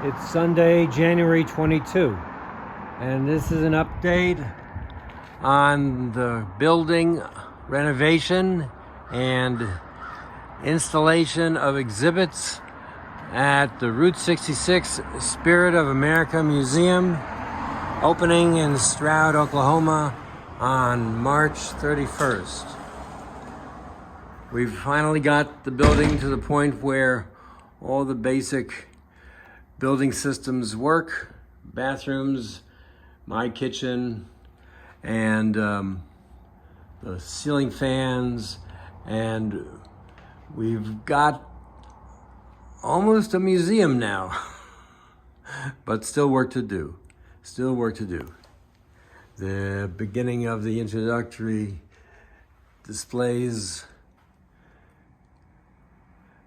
It's Sunday, January 22, and this is an update on the building renovation and installation of exhibits at the Route 66 Spirit of America Museum, opening in Stroud, Oklahoma on March 31st. We've finally got the building to the point where all the basic building systems work: bathrooms, my kitchen, and the ceiling fans, and we've got almost a museum now, but still work to do. The beginning of the introductory displays,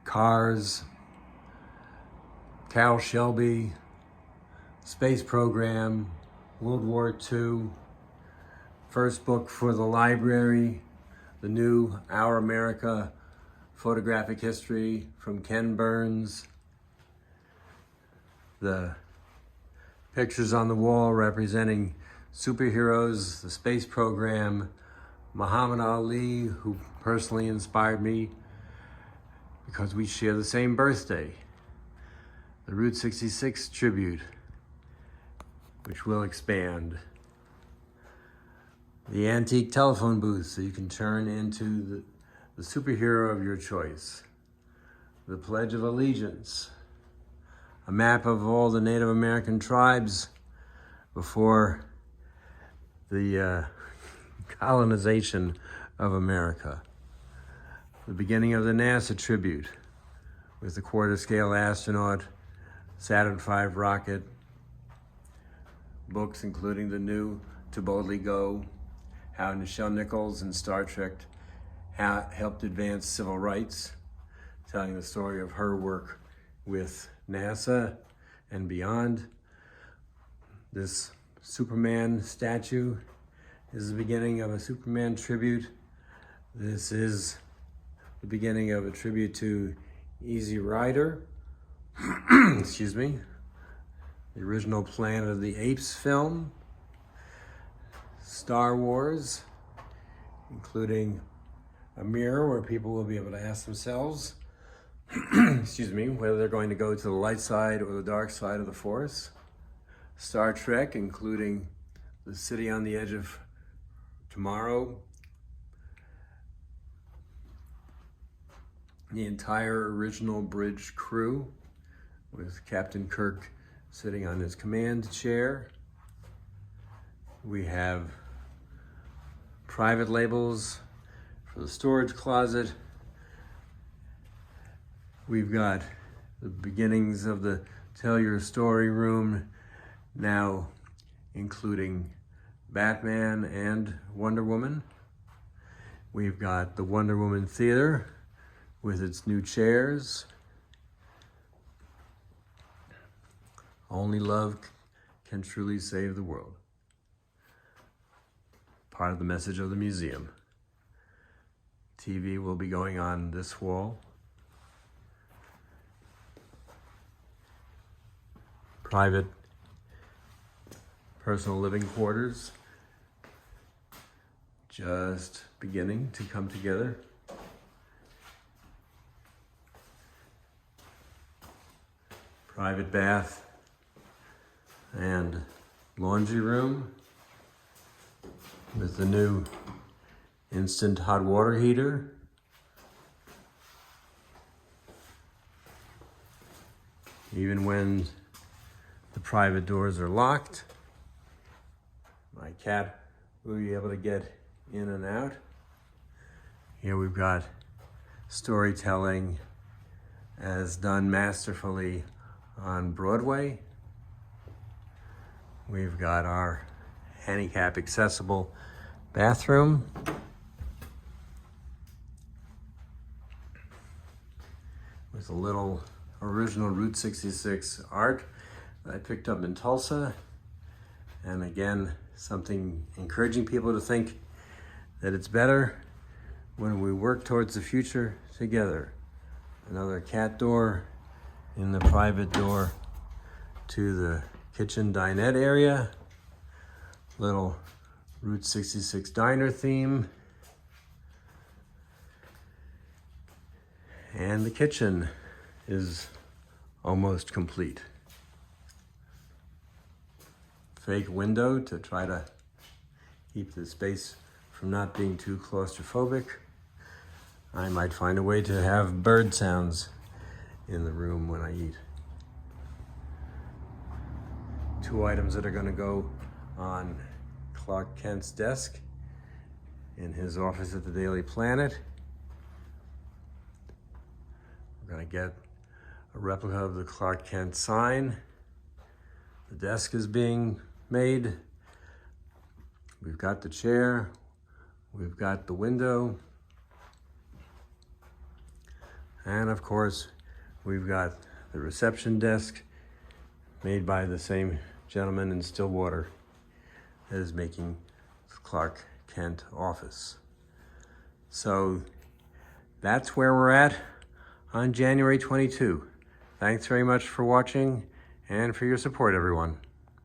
cars, Carol Shelby, space program, World War II, first book for the library, the new Our America photographic history from Ken Burns, the pictures on the wall representing superheroes, the space program, Muhammad Ali, who personally inspired me because we share the same birthday, the Route 66 tribute, which will expand, the antique telephone booth so you can turn into the superhero of your choice, the Pledge of Allegiance, a map of all the Native American tribes before the colonization of America, the beginning of the NASA tribute with the quarter-scale astronaut, Saturn V rocket, books including the new To Boldly Go, how Nichelle Nichols in Star Trek helped advance civil rights, telling the story of her work with NASA and beyond. This Superman statue is the beginning of a Superman tribute. This is the beginning of a tribute to Easy Rider, excuse me, the original Planet of the Apes film, Star Wars, including a mirror where people will be able to ask themselves, excuse me, whether they're going to go to the light side or the dark side of the Force. Star Trek, including the City on the Edge of Tomorrow, the entire original bridge crew, with Captain Kirk sitting on his command chair. We have private labels for the storage closet. We've got the beginnings of the Tell Your Story room, now including Batman and Wonder Woman. We've got the Wonder Woman Theater with its new chairs. Only love can truly save the world. Part of the message of the museum. TV will be going on this wall. Private personal living quarters just beginning to come together. Private bath and laundry room with the new instant hot water heater. Even when the private doors are locked, my cat will be able to get in and out. Here we've got storytelling as done masterfully on Broadway. We've got our handicap accessible bathroom. With a little original Route 66 art that I picked up in Tulsa. And again, something encouraging people to think that it's better when we work towards the future together. Another cat door in the private door to the kitchen dinette area. Little Route 66 diner theme. And the kitchen is almost complete. Fake window to try to keep the space from not being too claustrophobic. I might find a way to have bird sounds in the room when I eat. 2 items that are going to go on Clark Kent's desk in his office at the Daily Planet. We're going to get a replica of the Clark Kent sign. The desk is being made. We've got the chair. We've got the window. And of course, we've got the reception desk made by the same gentleman in Stillwater that is making the Clark Kent office. So that's where we're at on January 22. Thanks very much for watching and for your support, everyone.